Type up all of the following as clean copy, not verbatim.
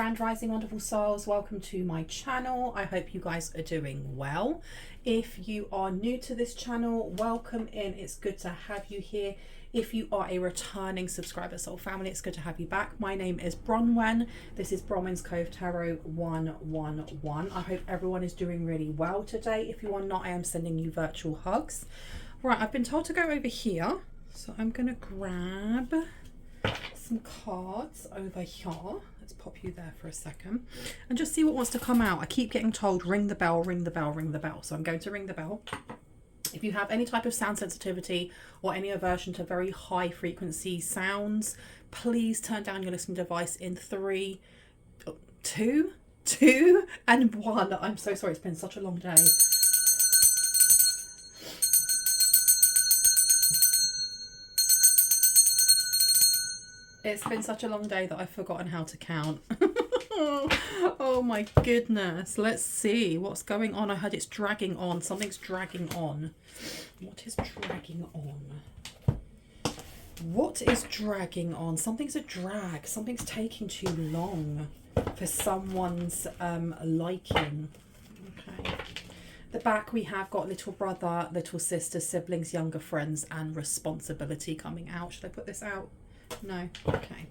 Grand Rising, wonderful souls. Welcome to my channel. I hope you guys are doing well. If you are new to this channel, welcome in. It's good to have you here. If you are a returning subscriber, soul family, it's good to have you back. My name is Bronwen. This is Bronwen's Cove Tarot 111. I hope everyone is doing really well today. If you are not, I am sending you virtual hugs. Right, I've been told to go over here, so I'm going to grab some cards over here. Let's pop you there for a second and just see what wants to come out. I keep getting told ring the bell, ring the bell, ring the bell, so I'm going to ring the bell. If you have any type of sound sensitivity or any aversion to very high frequency sounds, please turn down your listening device in 3, 2, and 1. I'm so sorry, it's been such a long day. It's been such a long day that I've forgotten how to count. Oh my goodness. Let's see what's going on. I heard it's dragging on. Something's dragging on. What is dragging on? What is dragging on? Something's a drag. Something's taking too long for someone's liking. Okay. The back, we have got little brother, little sister, siblings, younger friends, and responsibility coming out. Should I put this out? No. Okay.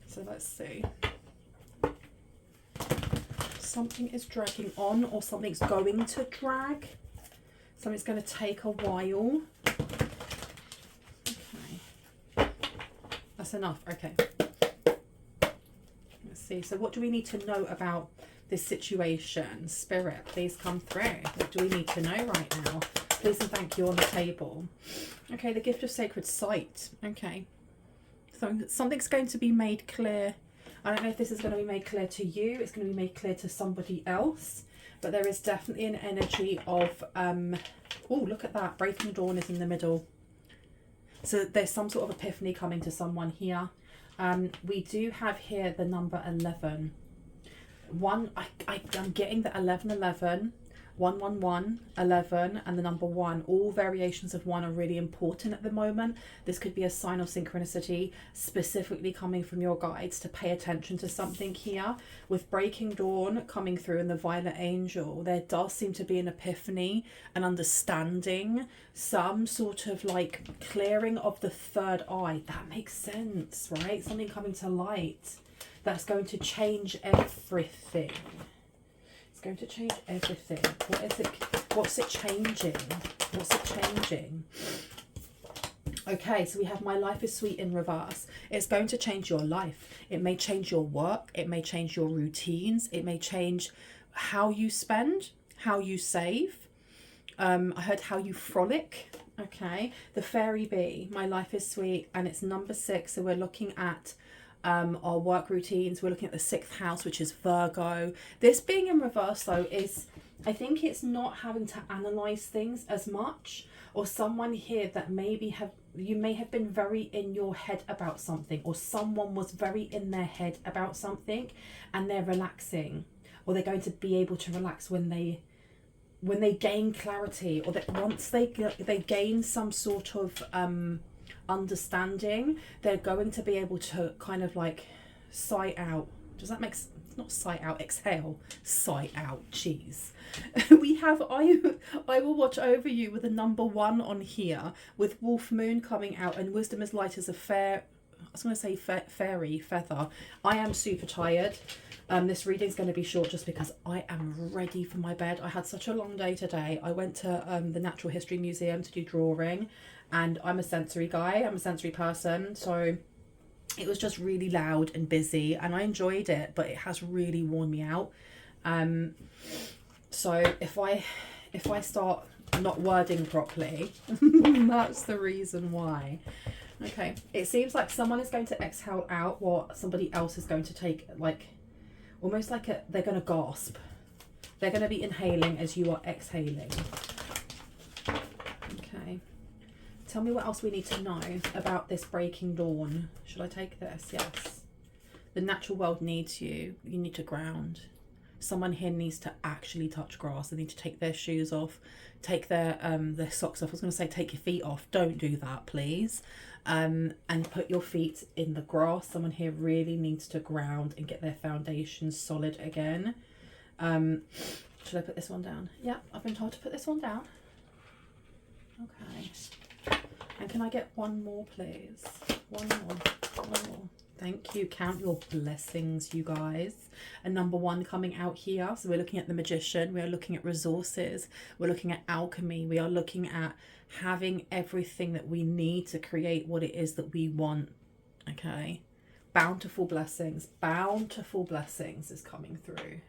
So let's see. Something is dragging on, or something's going to drag. Something's going to take a while. Okay. That's enough. Okay. Let's see. So what do we need to know about this situation? Spirit, please come through. What do we need to know right now? Please and thank you on the table. Okay, the gift of sacred sight. Okay. So something's going to be made clear. I don't know if this is going to be made clear to you. It's going to be made clear to somebody else. But there is definitely an energy of, oh, look at that. Breaking dawn is in the middle. So there's some sort of epiphany coming to someone here. We do have here the number 11. I'm getting the 1111. 111, 11, and the number 1. All variations of 1 are really important at the moment. This could be a sign of synchronicity, specifically coming from your guides to pay attention to something here. With breaking dawn coming through and the violet angel, there does seem to be an epiphany, an understanding, some sort of like clearing of the third eye. That makes sense, right? Something coming to light that's going to change everything. Going to change everything. What is it? What's it changing? What's it changing? Okay, so we have my life is sweet in reverse. It's going to change your life. It may change your work. It may change your routines. It may change how you spend, how you save. I heard how you frolic. Okay, the fairy bee, my life is sweet, and it's number 6. So we're looking at our work routines. We're looking at the 6th house, which is Virgo. This being in reverse though is, I think it's not having to analyze things as much, or someone here that you may have been very in your head about something, or someone was very in their head about something and they're relaxing, or they're going to be able to relax when they gain clarity, or that once they gain some sort of understanding, they're going to be able to kind of like sigh out. Does that make sense? Not sigh out, exhale, sigh out. Jeez. We have I will watch over you with a number 1 on here, with wolf moon coming out and wisdom as light as a fairy feather. I am super tired. This reading's going to be short just because I am ready for my bed. I had such a long day today. I went to the Natural History Museum to do drawing, and I'm a sensory guy. I'm a sensory person, so it was just really loud and busy, and I enjoyed it, but it has really worn me out. So if I start not wording properly, that's the reason why. Okay, it seems like someone is going to exhale out while somebody else is going to take, like, almost like they're going to gasp. They're going to be inhaling as you are exhaling. Okay. Tell me what else we need to know about this breaking dawn. Should I take this? Yes. The natural world needs you. You need to ground. Someone here needs to actually touch grass. They need to take their shoes off, take their socks off. I was going to say take your feet off. Don't do that, please. And put your feet in the grass. Someone here really needs to ground and get their foundation solid again. Should I put this one down? Yeah, I've been told to put this one down. Okay. And can I get one more, please? One more. Thank you. Count your blessings, you guys. And number 1 coming out here. So we're looking at the magician. We're looking at resources. We're looking at alchemy. We are looking at having everything that we need to create what it is that we want. Okay. Bountiful blessings. Bountiful blessings is coming through.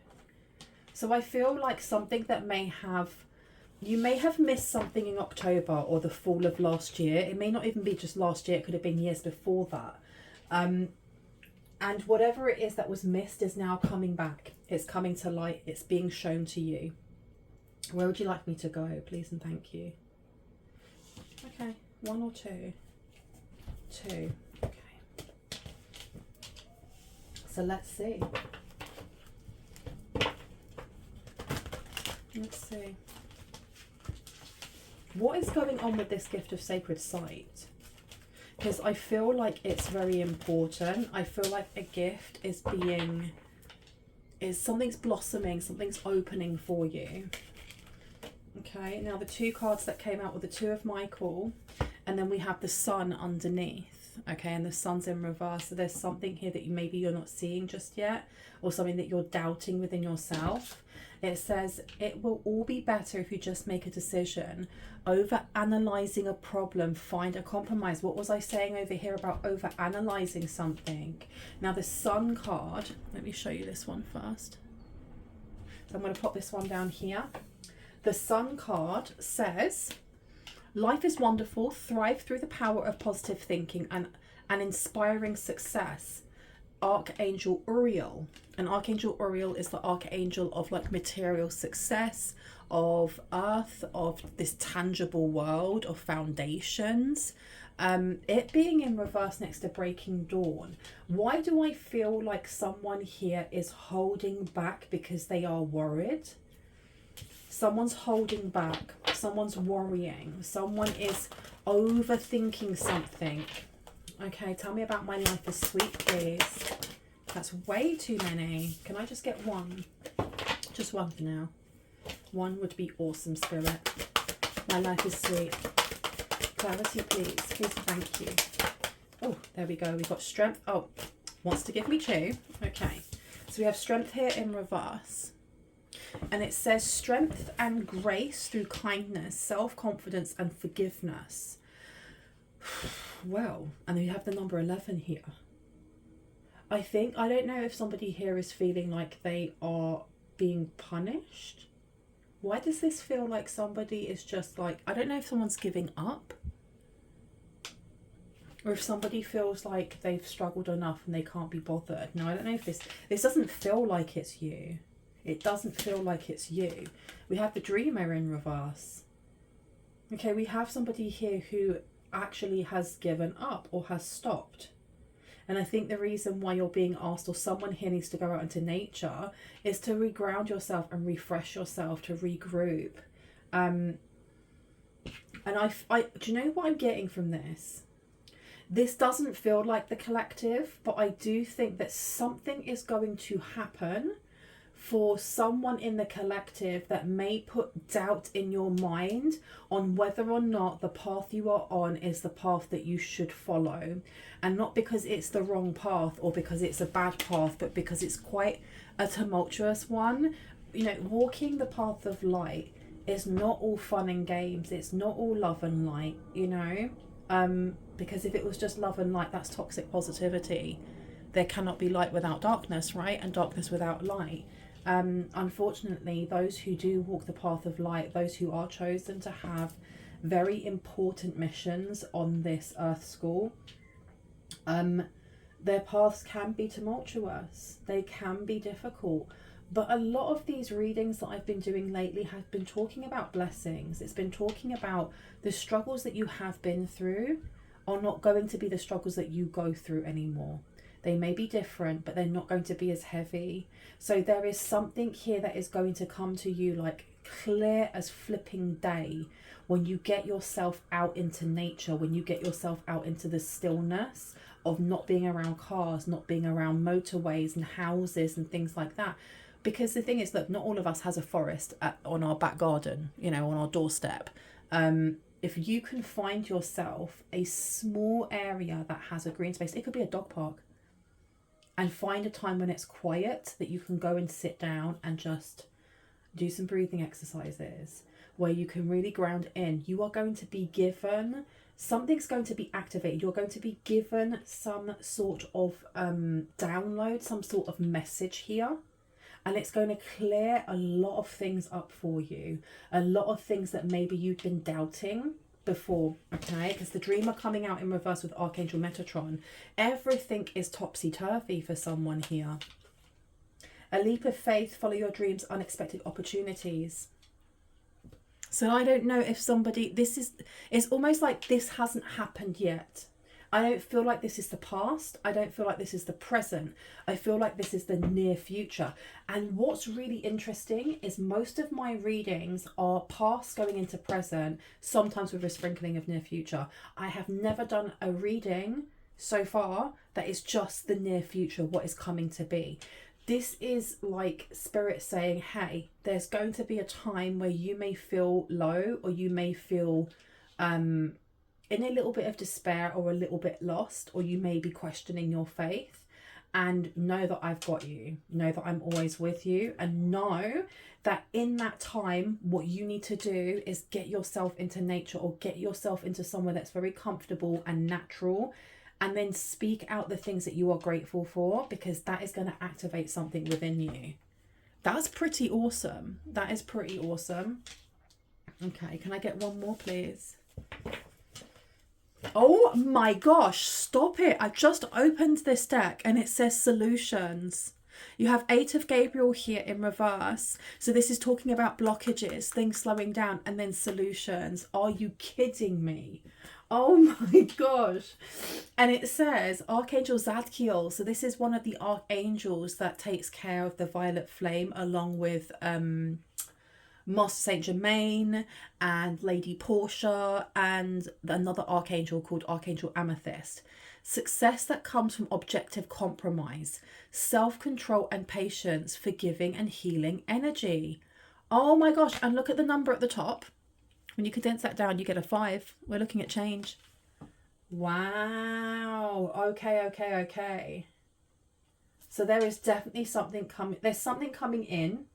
So I feel like something that you may have missed something in October or the fall of last year. It may not even be just last year. It could have been years before that. And whatever it is that was missed is now coming back. It's coming to light. It's being shown to you. Where would you like me to go, please and thank you? Okay, 1 or 2? 2. Okay. So let's see. Let's see. What is going on with this gift of sacred sight? Because I feel like it's very important. I feel like a gift is something's blossoming, something's opening for you. Okay, now the 2 cards that came out were the 2 of Michael, and then we have the sun underneath. Okay, and the sun's in reverse. So there's something here that maybe you're not seeing just yet, or something that you're doubting within yourself. It says it will all be better if you just make a decision. Over analyzing a problem, find a compromise. What was I saying over here about over analyzing something? Now the sun card, let me show you this one first. So I'm going to pop this one down here. The sun card says, life is wonderful, thrive through the power of positive thinking and inspiring success. Archangel Uriel. And Archangel Uriel is the archangel of like material success, of earth, of this tangible world, of foundations. It being in reverse next to breaking dawn. Why do I feel like someone here is holding back because they are worried? Someone's holding back. Someone's worrying. Someone is overthinking something. Okay, tell me about my life is sweet, please. That's way too many. Can I just get one? Just one for now. One would be awesome, Spirit. My life is sweet. Clarity, please. Please, thank you. Oh, there we go. We've got strength. Oh, wants to give me 2. Okay. So we have strength here in reverse. And it says strength and grace through kindness, self-confidence and forgiveness. Well, and then you have the number 11 here. I don't know if somebody here is feeling like they are being punished. Why does this feel like somebody is just like, I don't know if someone's giving up. Or if somebody feels like they've struggled enough and they can't be bothered. No, I don't know if this doesn't feel like it's you. It doesn't feel like it's you. We have the dreamer in reverse. Okay, we have somebody here who actually has given up or has stopped. And I think the reason why you're being asked, or someone here needs to go out into nature, is to reground yourself and refresh yourself, to regroup. And I do you know what I'm getting from this? This doesn't feel like the collective, but I do think that something is going to happen for someone in the collective that may put doubt in your mind on whether or not the path you are on is the path that you should follow. And not because it's the wrong path or because it's a bad path, but because it's quite a tumultuous one. You know, walking the path of light is not all fun and games. It's not all love and light, you know. Because if it was just love and light, that's toxic positivity. There cannot be light without darkness, right? And darkness without light. Unfortunately, those who do walk the path of light, those who are chosen to have very important missions on this earth school, their paths can be tumultuous. They can be difficult. But a lot of these readings that I've been doing lately have been talking about blessings. It's been talking about the struggles that you have been through are not going to be the struggles that you go through anymore. They may be different, but they're not going to be as heavy. So there is something here that is going to come to you like clear as flipping day when you get yourself out into nature, when you get yourself out into the stillness of not being around cars, not being around motorways and houses and things like that. Because the thing is, look, not all of us has a forest on our back garden, you know, on our doorstep. If you can find yourself a small area that has a green space, it could be a dog park, and find a time when it's quiet that you can go and sit down and just do some breathing exercises where you can really ground in. You are going to be given, something's going to be activated. You're going to be given some sort of download, some sort of message here. And it's going to clear a lot of things up for you. A lot of things that maybe you've been doubting before, okay? Because the dreamer coming out in reverse with Archangel Metatron. Everything is topsy-turvy for someone here. A leap of faith, follow your dreams, unexpected opportunities. So I don't know if somebody, it's almost like this hasn't happened yet. I don't feel like this is the past. I don't feel like this is the present. I feel like this is the near future. And what's really interesting is most of my readings are past going into present, sometimes with a sprinkling of near future. I have never done a reading so far that is just the near future, what is coming to be. This is like spirit saying, hey, there's going to be a time where you may feel low, or you may feel in a little bit of despair, or a little bit lost, or you may be questioning your faith. And know that I've got you. Know that I'm always with you. And know that in that time, what you need to do is get yourself into nature, or get yourself into somewhere that's very comfortable and natural. And then speak out the things that you are grateful for, because that is going to activate something within you. That's pretty awesome. That is pretty awesome. Okay, can I get one more, please? Oh my gosh, stop it. I've just opened this deck and it says solutions. You have 8 of Gabriel here in reverse. So this is talking about blockages, things slowing down, and then solutions. Are you kidding me? Oh my gosh. And it says Archangel Zadkiel. So this is one of the archangels that takes care of the violet flame, along with Master Saint Germain and Lady Portia, and another archangel called Archangel Amethyst. Success that comes from objective compromise, self-control and patience, forgiving and healing energy. Oh my gosh. And look at the number at the top. When you condense that down, you get a 5. We're looking at change. Wow. Okay. So there is definitely something coming. There's something coming in.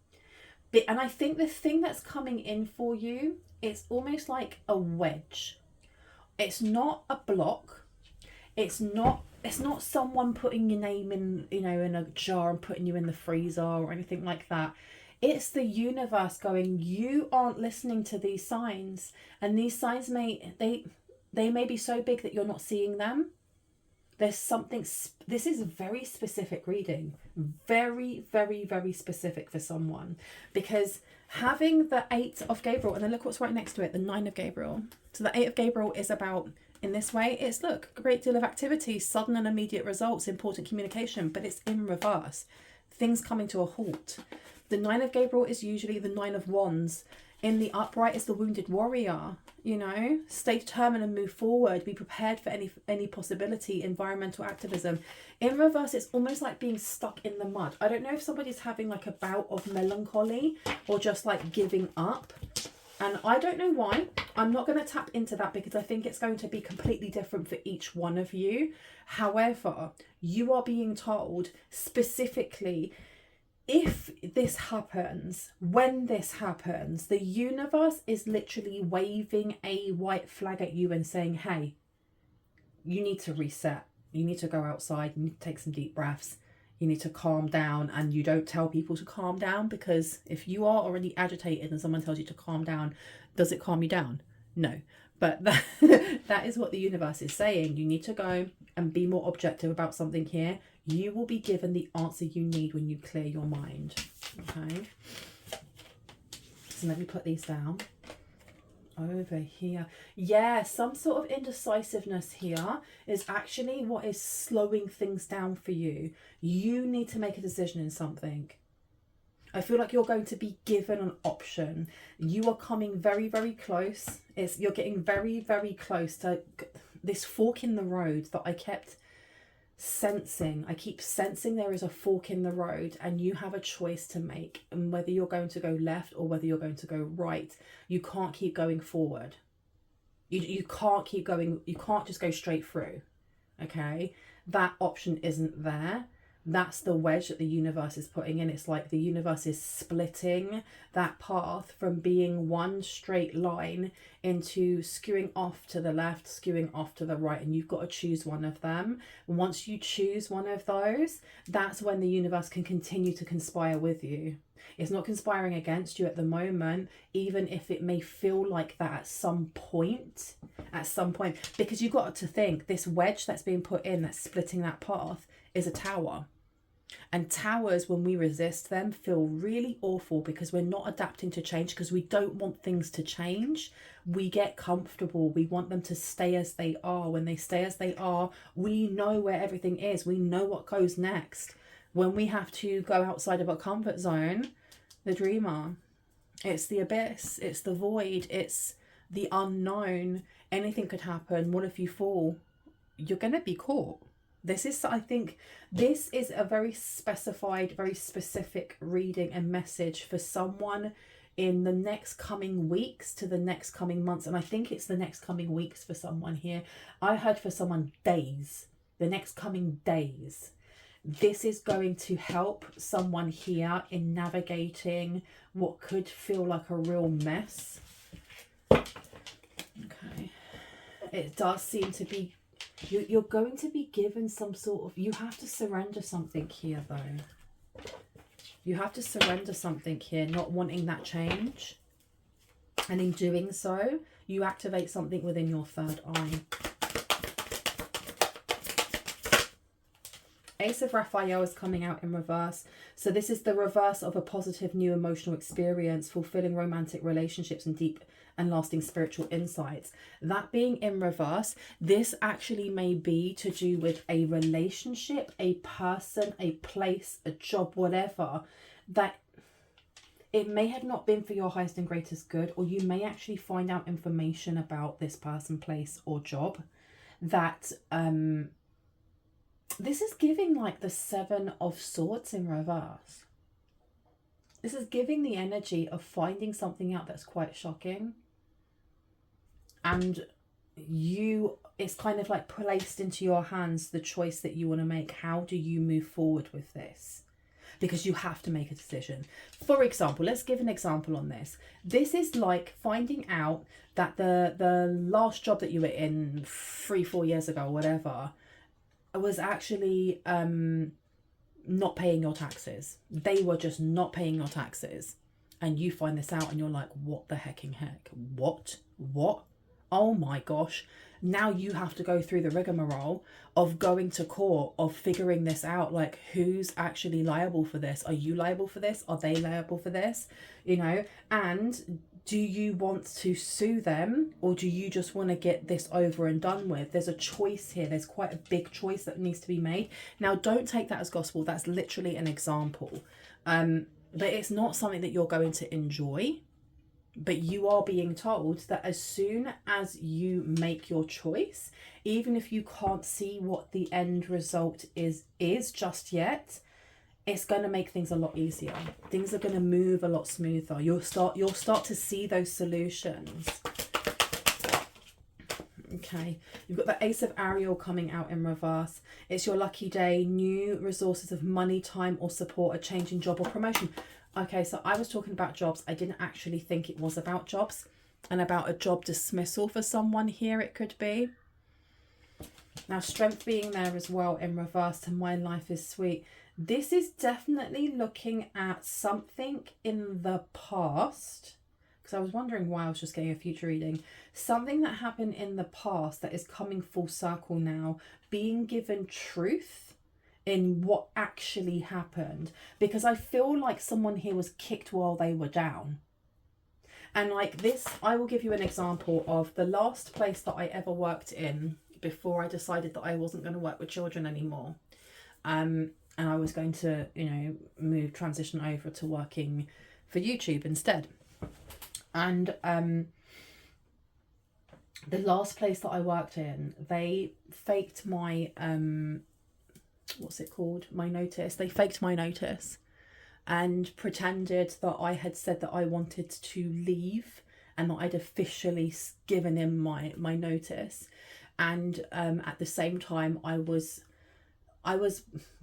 And I think the thing that's coming in for you, it's almost like a wedge. It's not a block. It's not someone putting your name in, you know, in a jar and putting you in the freezer or anything like that. It's the universe going, you aren't listening to these signs. And these signs may be so big that you're not seeing them. There's something, this is a very specific reading. Very, very, very specific for someone. Because having the 8 of Gabriel, and then look what's right next to it, the 9 of Gabriel. So the 8 of Gabriel is about, in this way, it's, look, a great deal of activity, sudden and immediate results, important communication, but it's in reverse. Things coming to a halt. The 9 of Gabriel is usually the 9 of Wands. In the upright is the wounded warrior, you know. Stay determined and move forward. Be prepared for any possibility. Environmental activism. In reverse, it's almost like being stuck in the mud. I don't know if somebody's having like a bout of melancholy or just like giving up. And I don't know why. I'm not going to tap into that because I think it's going to be completely different for each one of you. However, you are being told specifically, if this happens, when this happens, the universe is literally waving a white flag at you and saying, hey, you need to reset. You need to go outside. You need to take some deep breaths. You need to calm down. And you don't tell people to calm down, because if you are already agitated and someone tells you to calm down, does it calm you down? No. But that is what the universe is saying. You need to go and be more objective about something here. You will be given the answer you need when you clear your mind. Okay. So let me put these down. Over here. Yeah, some sort of indecisiveness here is actually what is slowing things down for you. You need to make a decision in something. I feel like you're going to be given an option. You are coming very, very close. You're getting very, very close to this fork in the road that I kept sensing. I keep sensing there is a fork in the road, and you have a choice to make, and whether you're going to go left or whether you're going to go right. You can't keep going forward. You can't keep going. You can't just go straight through. Okay, that option isn't there. That's the wedge that the universe is putting in. It's like the universe is splitting that path from being one straight line into skewing off to the left, skewing off to the right, and you've got to choose one of them. And once you choose one of those, that's when the universe can continue to conspire with you. It's not conspiring against you at the moment, even if it may feel like that at some point, because you've got to think this wedge that's being put in, that's splitting that path, is a tower. And towers, when we resist them, feel really awful because we're not adapting to change, because we don't want things to change. We get comfortable. We want them to stay as they are. When they stay as they are, we know where everything is. We know what goes next. When we have to go outside of our comfort zone, the dreamer, it's the abyss, it's the void, it's the unknown. Anything could happen. What if you fall? You're going to be caught. I think this is a very specified, very specific reading and message for someone in the next coming weeks to the next coming months. And I think it's the next coming weeks for someone here. I heard for someone days, the next coming days. This is going to help someone here in navigating what could feel like a real mess. Okay. It does seem to be, you're going to be given some sort of, you have to surrender something here though. You have to surrender something here, not wanting that change. And in doing so, you activate something within your third eye. Ace of Raphael is coming out in reverse. So this is the reverse of a positive new emotional experience, fulfilling romantic relationships and deep and lasting spiritual insights. That being in reverse, this actually may be to do with a relationship, a person, a place, a job, whatever, that it may have not been for your highest and greatest good, or you may actually find out information about this person, place, or job that this is giving like the Seven of Swords in reverse. This is giving the energy of finding something out that's quite shocking. And it's kind of like placed into your hands the choice that you want to make. How do you move forward with this? Because you have to make a decision. For example, let's give an example on this. This is like finding out that the last job that you were in 3-4 years ago, or whatever, was actually not paying your taxes. They were just not paying your taxes. And you find this out and you're like, what the hecking heck? What? Oh my gosh. Now you have to go through the rigmarole of going to court, of figuring this out. Like, who's actually liable for this? Are you liable for this? Are they liable for this? You know, and do you want to sue them, or do you just want to get this over and done with? There's a choice here. There's quite a big choice that needs to be made. Now, don't take that as gospel. That's literally an example. But it's not something that you're going to enjoy. But you are being told that as soon as you make your choice, even if you can't see what the end result is just yet, it's going to make things a lot easier. Things are going to move a lot smoother. You'll start to see those solutions. Okay, you've got the Ace of Ariel coming out in reverse. It's your lucky day. New resources of money, time, or support, a change in job or promotion. Okay, so I was talking about jobs. I didn't actually think it was about jobs, and about a job dismissal for someone here it could be. Now, strength being there as well in reverse to my life is sweet. This is definitely looking at something in the past, because I was wondering why I was just getting a future reading. Something that happened in the past that is coming full circle now, being given truth in what actually happened, because I feel like someone here was kicked while they were down. And like this, I will give you an example of the last place that I ever worked in before I decided that I wasn't going to work with children anymore. And I was going to, you know, transition over to working for YouTube instead. And the last place that I worked in, they faked my, what's it called? My notice. They faked my notice and pretended that I had said that I wanted to leave and that I'd officially given him my notice. And at the same time, I was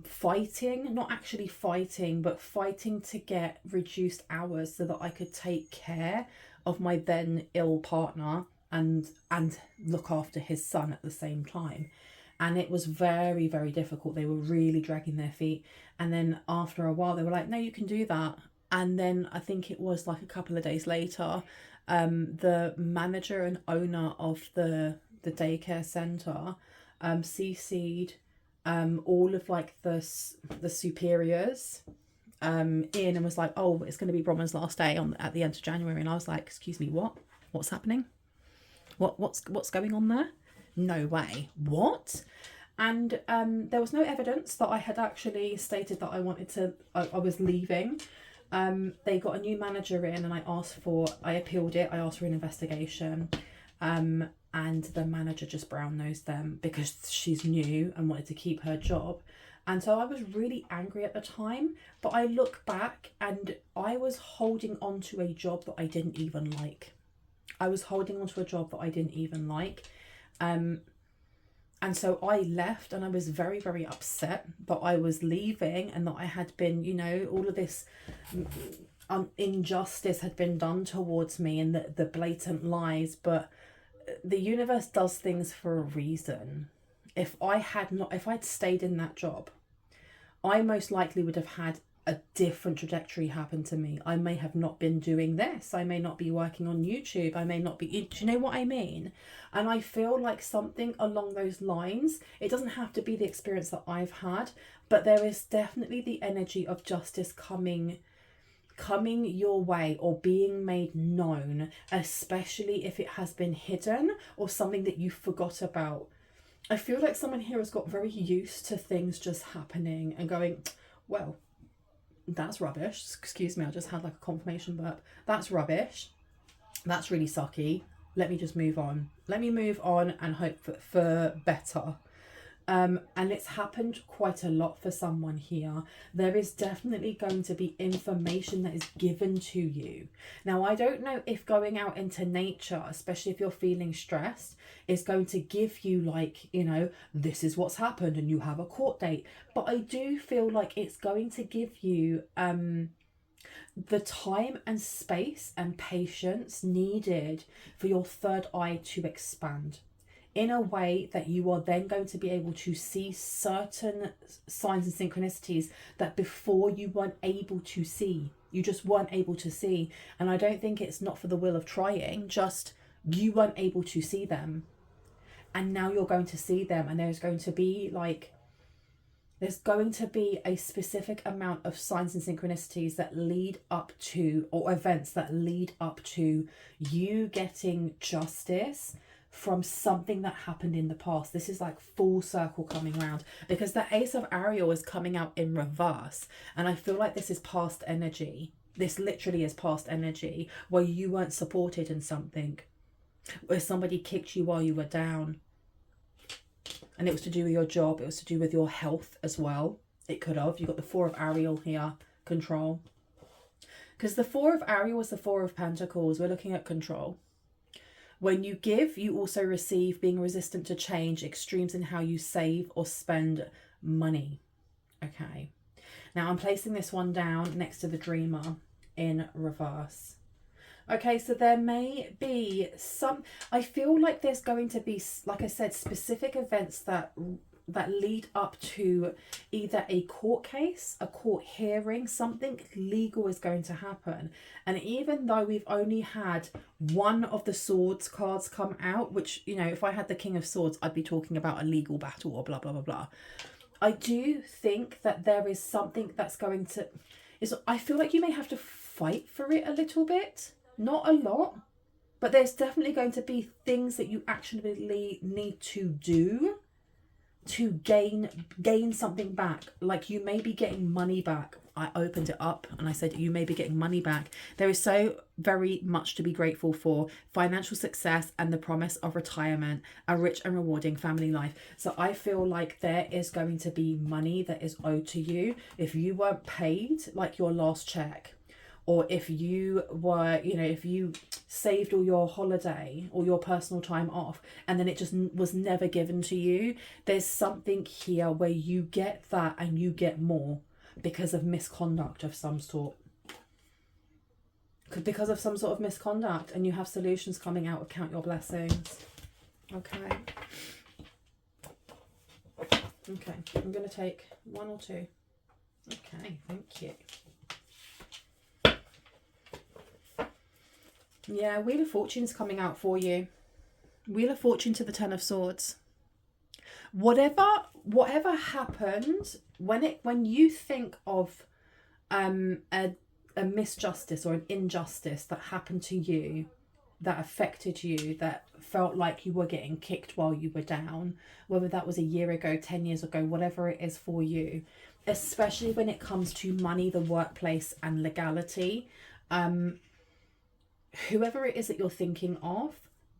fighting, not actually fighting, but fighting to get reduced hours so that I could take care of my then ill partner and look after his son at the same time. And it was very, very difficult. They were really dragging their feet. And then after a while, they were like, no, you can do that. And then I think it was like a couple of days later, the manager and owner of the daycare centre CC'd all of like the superiors in and was like, oh, it's going to be Bronwyn's last day at the end of January. And I was like, excuse me, what's happening? What's going on there? No way. What? And there was no evidence that I had actually stated that I was leaving. They got a new manager in and I appealed it. I asked for an investigation. And the manager just brown-nosed them because she's new and wanted to keep her job. And so I was really angry at the time, but I look back and I was holding on to a job that I didn't even like. And so I left and I was very, very upset that I was leaving and that I had been, you know, all of this injustice had been done towards me and the blatant lies. But the universe does things for a reason. If I'd stayed in that job, I most likely would have had a different trajectory happen to me. I may have not been doing this. I may not be working on YouTube. I may not be, do you know what I mean? And I feel like something along those lines, it doesn't have to be the experience that I've had, but there is definitely the energy of justice coming your way or being made known, especially if it has been hidden or something that you forgot about. I feel like someone here has got very used to things just happening and going, well, that's rubbish. Excuse me, I just had like a confirmation burp. That's rubbish. That's really sucky. Let me just move on. Let me move on and hope for better. And it's happened quite a lot for someone here. There is definitely going to be information that is given to you. Now, I don't know if going out into nature, especially if you're feeling stressed, is going to give you like, you know, this is what's happened and you have a court date. But I do feel like it's going to give you the time and space and patience needed for your third eye to expand, in a way that you are then going to be able to see certain signs and synchronicities that before you weren't able to see. You just weren't able to see. And I don't think it's not for the will of trying, just you weren't able to see them. And now you're going to see them, and there's going to be a specific amount of signs and synchronicities that lead up to, or events that lead up to you getting justice from something that happened in the past. This is like full circle coming around, because the Ace of Ariel is coming out in reverse, and I feel like this is past energy. This literally is past energy where you weren't supported in something, where somebody kicked you while you were down, and it was to do with your job, it was to do with your health as well. It could have. You got the Four of Ariel here, control, because the Four of Ariel was the Four of Pentacles. We're looking at control. When you give, you also receive, being resistant to change, extremes in how you save or spend money. Okay. Now I'm placing this one down next to the Dreamer in reverse. Okay, so there may be I feel like there's going to be, like I said, specific events that lead up to either a court case, a court hearing, something legal is going to happen. And even though we've only had one of the Swords cards come out, which, you know, if I had the King of Swords, I'd be talking about a legal battle or blah, blah, blah, blah. I do think that there is something that's going to, I feel like you may have to fight for it a little bit. Not a lot, but there's definitely going to be things that you actually need to do to gain something back. Like you may be getting money back. I opened it up and I said you may be getting money back. There is so very much to be grateful for: financial success and the promise of retirement, a rich and rewarding family life. So I feel like there is going to be money that is owed to you. If you weren't paid like your last check, or if you were, you know, if you saved all your holiday or your personal time off and then it just was never given to you, there's something here where you get that and you get more because of misconduct of some sort. Because of some sort of misconduct, and you have solutions coming out of Count Your Blessings. Okay. Okay, I'm going to take one or two. Okay, thank you. Yeah, Wheel of Fortune's coming out for you. Wheel of Fortune to the Ten of Swords. Whatever happened, when you think of a misjustice or an injustice that happened to you, that affected you, that felt like you were getting kicked while you were down, whether that was a year ago, 10 years ago, whatever it is for you, especially when it comes to money, the workplace and legality, whoever it is that you're thinking of,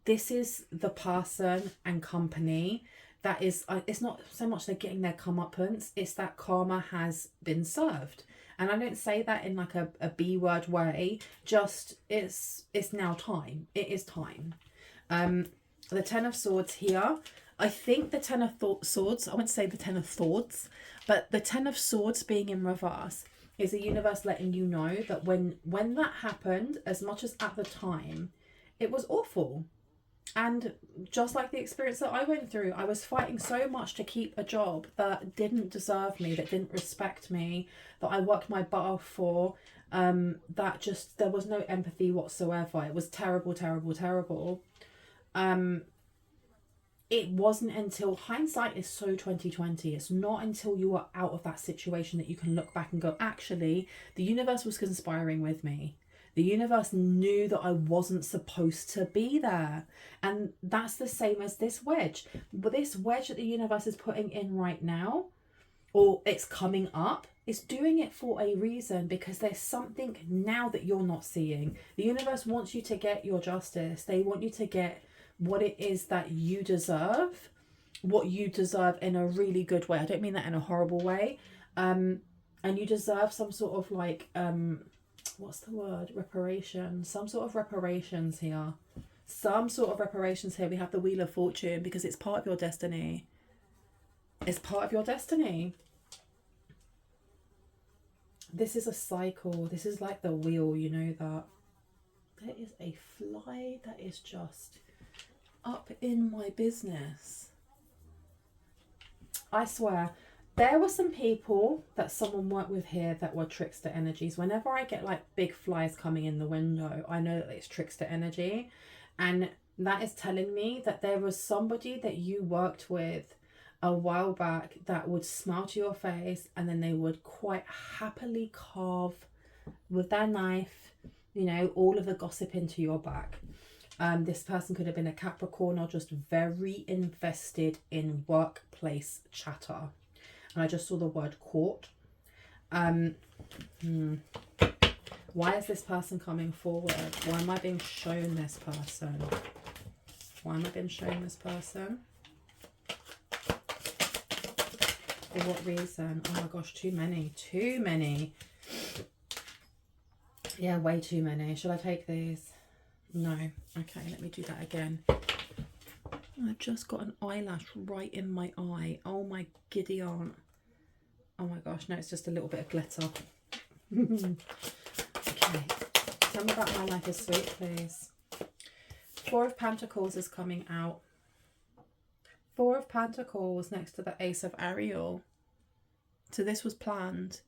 this is the person and company that is, it's not so much they're getting their comeuppance, it's that karma has been served. And I don't say that in like a B word way, just it's now time. It is time. The Ten of Swords here, I think the Ten of Swords, I wouldn't say the Ten of Thoughts, but the Ten of Swords being in reverse is the universe letting you know that when that happened, as much as at the time, it was awful. And just like the experience that I went through, I was fighting so much to keep a job that didn't deserve me, that didn't respect me, that I worked my butt off for, that just, there was no empathy whatsoever. It was terrible, terrible, terrible. It wasn't until, hindsight is so 2020, it's not until you are out of that situation that you can look back and go, actually, the universe was conspiring with me. The universe knew that I wasn't supposed to be there. And that's the same as this wedge. But this wedge that the universe is putting in right now, or it's coming up, is doing it for a reason, because there's something now that you're not seeing. The universe wants you to get your justice. They want you to get what it is that you deserve, what you deserve in a really good way. I don't mean that in a horrible way. And you deserve some sort of like, what's the word? Reparation. Some sort of reparations here. Some sort of reparations here. We have the Wheel of Fortune because it's part of your destiny. It's part of your destiny. This is a cycle. This is like the wheel, you know that. There is a fly that is just up in my business. I swear, there were some people that someone worked with here that were trickster energies. Whenever I get like big flies coming in the window, I know that it's trickster energy. And that is telling me that there was somebody that you worked with a while back that would smile to your face and then they would quite happily carve with their knife, you know, all of the gossip into your back. This person could have been a Capricorn or just very invested in workplace chatter. And I just saw the word court. Why is this person coming forward? Why am I being shown this person? Why am I being shown this person? For what reason? Oh my gosh, too many. Too many. Yeah, way too many. Should I take these? No. Okay, let me do that again. I just got an eyelash right in my eye. Oh my giddy aunt. Oh my gosh, no, it's just a little bit of glitter. Okay. Tell me about My Life is Sweet, please. Four of Pentacles is coming out. Four of Pentacles next to the Ace of Ariel. So this was planned.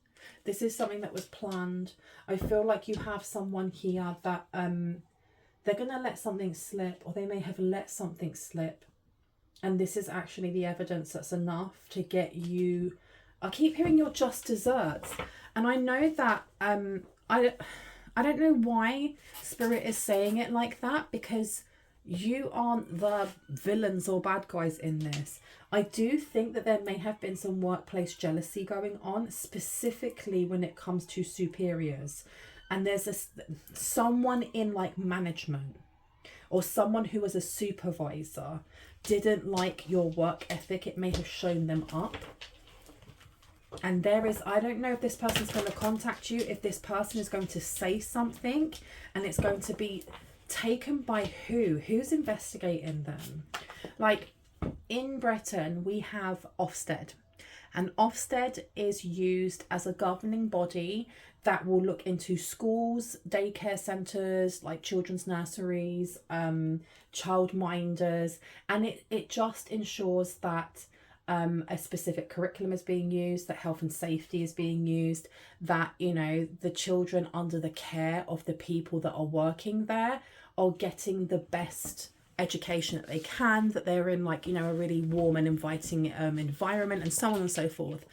This is something that was planned. I feel like you have someone here that they're going to let something slip, or they may have let something slip. And this is actually the evidence that's enough to get you... I keep hearing your just desserts. And I know that I I don't know why Spirit is saying it like that, because you aren't the villains or bad guys in this. I do think that there may have been some workplace jealousy going on, specifically when it comes to superiors. And there's someone in like management or someone who was a supervisor didn't like your work ethic. It may have shown them up. And there is, I don't know if this person's going to contact you, if this person is going to say something, and it's going to be taken by who's investigating them. Like in Britain we have Ofsted, and Ofsted is used as a governing body that will look into schools, daycare centres, like children's nurseries, childminders, and it just ensures that a specific curriculum is being used, that health and safety is being used, that, you know, the children under the care of the people that are working there are getting the best education that they can, that they're in, like, you know, a really warm and inviting environment, and so on and so forth.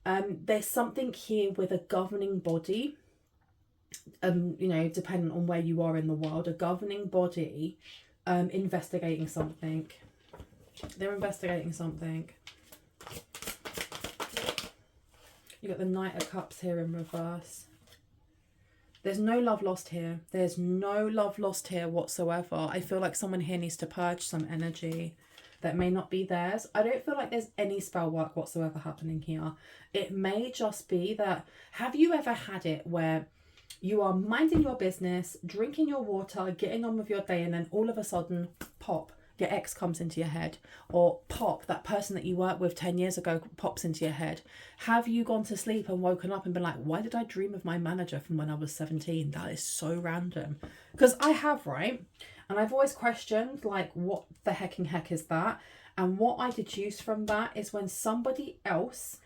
There's something here with a governing body, you know, depending on where you are in the world, a governing body investigating something. They're investigating something. You got the Knight of Cups here in reverse. There's no love lost here. There's no love lost here whatsoever. I feel like someone here needs to purge some energy that may not be theirs. I don't feel like there's any spell work whatsoever happening here. It may just be that, have you ever had it where you are minding your business, drinking your water, getting on with your day, and then all of a sudden, pop, your ex comes into your head, or pop, that person that you worked with 10 years ago pops into your head. Have you gone to sleep and woken up and been like, why did I dream of my manager from when I was 17? That is so random. Because I have, right? And I've always questioned, like, what the heck is that? And what I deduce from that is when somebody else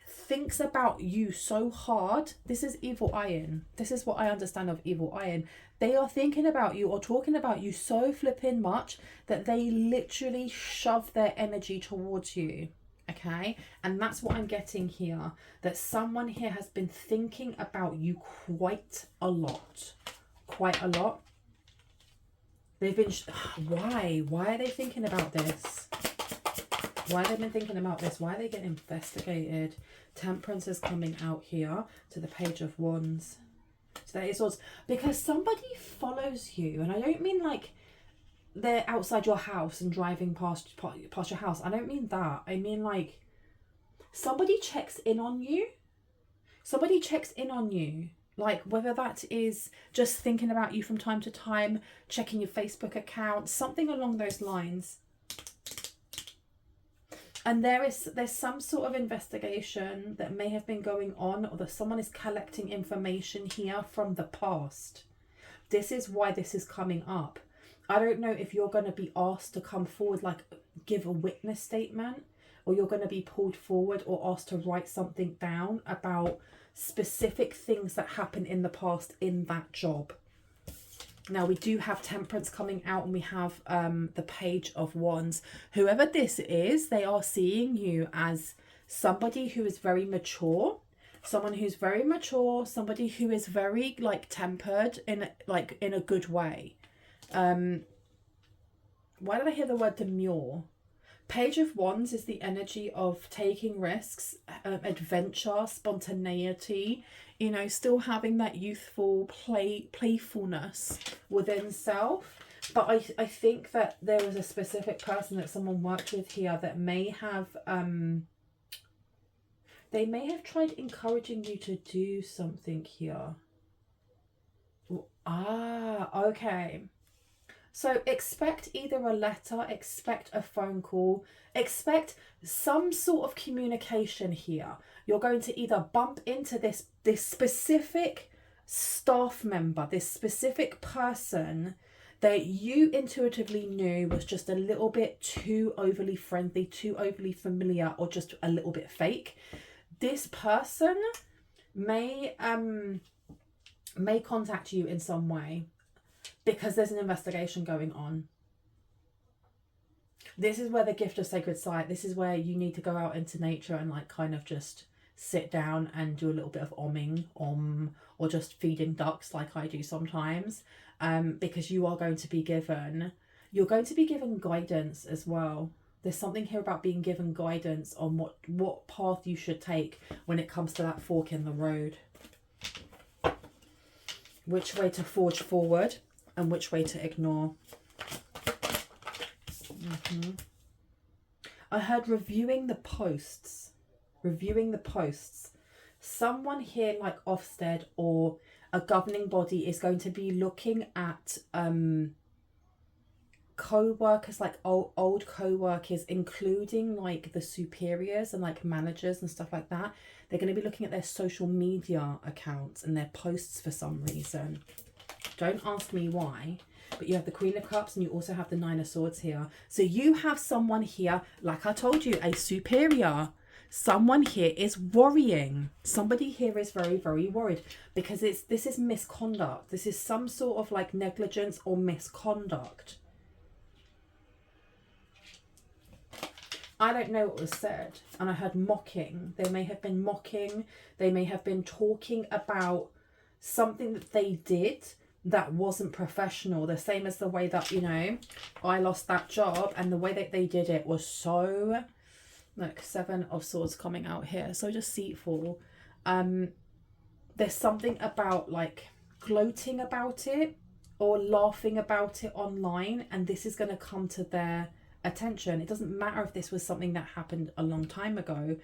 thinks about you so hard. This is evil iron. This is what I understand of evil iron. They are thinking about you or talking about you so flipping much that they literally shove their energy towards you. Okay? And that's what I'm getting here. That someone here has been thinking about you quite a lot. Quite a lot. They've been... Why? Why are they thinking about this? Why have they been thinking about this? Why are they getting investigated? Temperance is coming out here to the Page of Wands. So that is swords. Because somebody follows you. And I don't mean like they're outside your house and driving past your house. I don't mean that. I mean like somebody checks in on you. Somebody checks in on you. Like whether that is just thinking about you from time to time, checking your Facebook account, something along those lines. And there's some sort of investigation that may have been going on, or that someone is collecting information here from the past. This is why this is coming up. I don't know if you're going to be asked to come forward, like give a witness statement, or you're going to be pulled forward or asked to write something down about specific things that happened in the past in that job. Now we do have Temperance coming out, and we have the Page of Wands. Whoever this is, they are seeing you as somebody who is very mature, someone who's very mature, somebody who is very like tempered in a good way. Why did I hear the word demure? Page of Wands is the energy of taking risks, adventure, spontaneity, you know, still having that youthful playfulness within self. But I think that there was a specific person that someone worked with here that may have, they may have tried encouraging you to do something here. Ah, okay. So expect either a letter, expect a phone call, expect some sort of communication here. You're going to either bump into this specific staff member, this specific person that you intuitively knew was just a little bit too overly friendly, too overly familiar, or just a little bit fake. This person may contact you in some way, because there's an investigation going on. This is where the gift of sacred sight, this is where you need to go out into nature and like kind of just sit down and do a little bit of omming, or just feeding ducks like I do sometimes, because you're going to be given guidance as well. There's something here about being given guidance on what path you should take when it comes to that fork in the road. Which way to forge forward and which way to ignore. I heard reviewing the posts. Reviewing the posts. Someone here like Ofsted or a governing body is going to be looking at co-workers, like old co-workers, including like the superiors and like managers and stuff like that. They're going to be looking at their social media accounts and their posts for some reason. Don't ask me why. But you have the Queen of Cups and you also have the Nine of Swords here. So you have someone here, like I told you, a superior. Someone here is worrying. Somebody here is very, very worried because this is misconduct. This is some sort of like negligence or misconduct. I don't know what was said, and I heard mocking. They may have been mocking. They may have been talking about something that they did that wasn't professional. The same as the way that, you know, I lost that job, and the way that they did it was so, like, 7 of Swords coming out here, so deceitful. There's something about like gloating about it or laughing about it online, and this is going to come to their attention. It doesn't matter if this was something that happened a long time ago.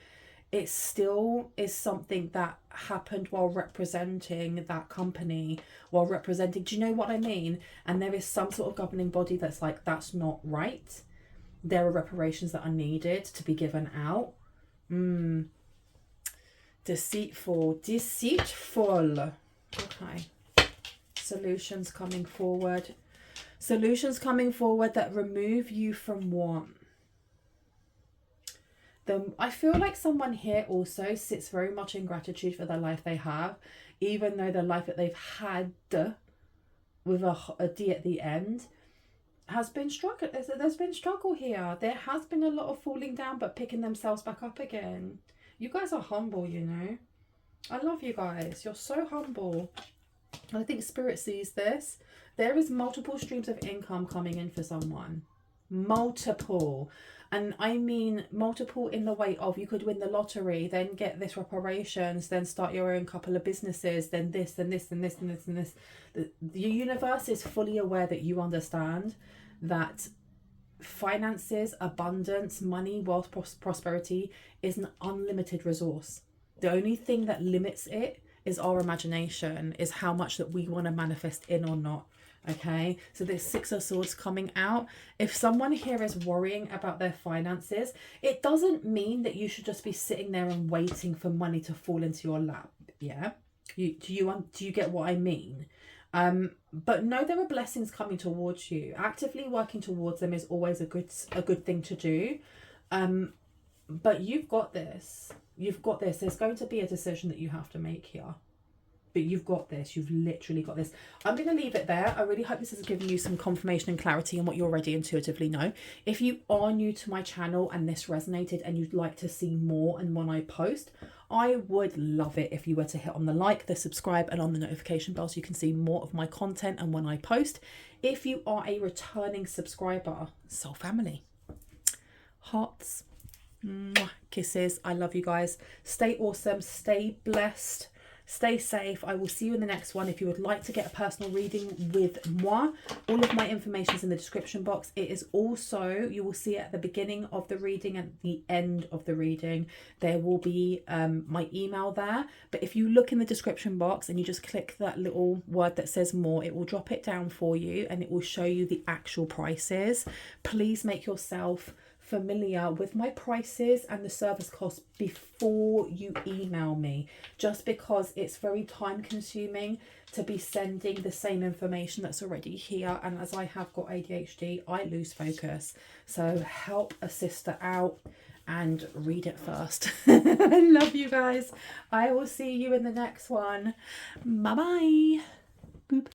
It still is something that happened while representing that company, while representing, do you know what I mean? And there is some sort of governing body that's like, that's not right. There are reparations that are needed to be given out. Deceitful. Okay. Solutions coming forward. Solutions coming forward that remove you from what? I feel like someone here also sits very much in gratitude for the life they have, even though the life that they've had with a D at the end has been struggle. There's been struggle here. There has been a lot of falling down but picking themselves back up again. You guys are humble, you know. I love you guys. You're so humble. And I think Spirit sees this. There is multiple streams of income coming in for someone. Multiple. And I mean multiple in the way of, you could win the lottery, then get this reparations, then start your own couple of businesses, then this, then this, and this, and this, and this. The universe is fully aware that you understand that finances, abundance, money, wealth, prosperity is an unlimited resource. The only thing that limits it is our imagination, is how much that we want to manifest in or not. Okay, so there's 6 of Swords coming out. If someone here is worrying about their finances, it doesn't mean that you should just be sitting there and waiting for money to fall into your lap. Yeah, do you get what I mean? But no, there are blessings coming towards you. Actively working towards them is always a good thing to do. But you've got this. You've got this. There's going to be a decision that you have to make here. But you've got this. You've literally got this. I'm going to leave it there. I really hope this has given you some confirmation and clarity on what you already intuitively know. If you are new to my channel and this resonated and you'd like to see more and when I post, I would love it if you were to hit on the like, the subscribe, and on the notification bell so you can see more of my content and when I post. If you are a returning subscriber, soul family, hearts, mwah, kisses. I love you guys. Stay awesome. Stay blessed. Stay safe. I will see you in the next one. If you would like to get a personal reading with moi, all of my information is in the description box. It is also, you will see it at the beginning of the reading and the end of the reading. There will be my email there. But if you look in the description box and you just click that little word that says more, it will drop it down for you and it will show you the actual prices. Please make yourself familiar with my prices and the service costs before you email me, just because it's very time consuming to be sending the same information that's already here, and as I have got ADHD, I lose focus. So help a sister out and read it first. I love you guys. I will see you in the next one. Bye bye. Boop.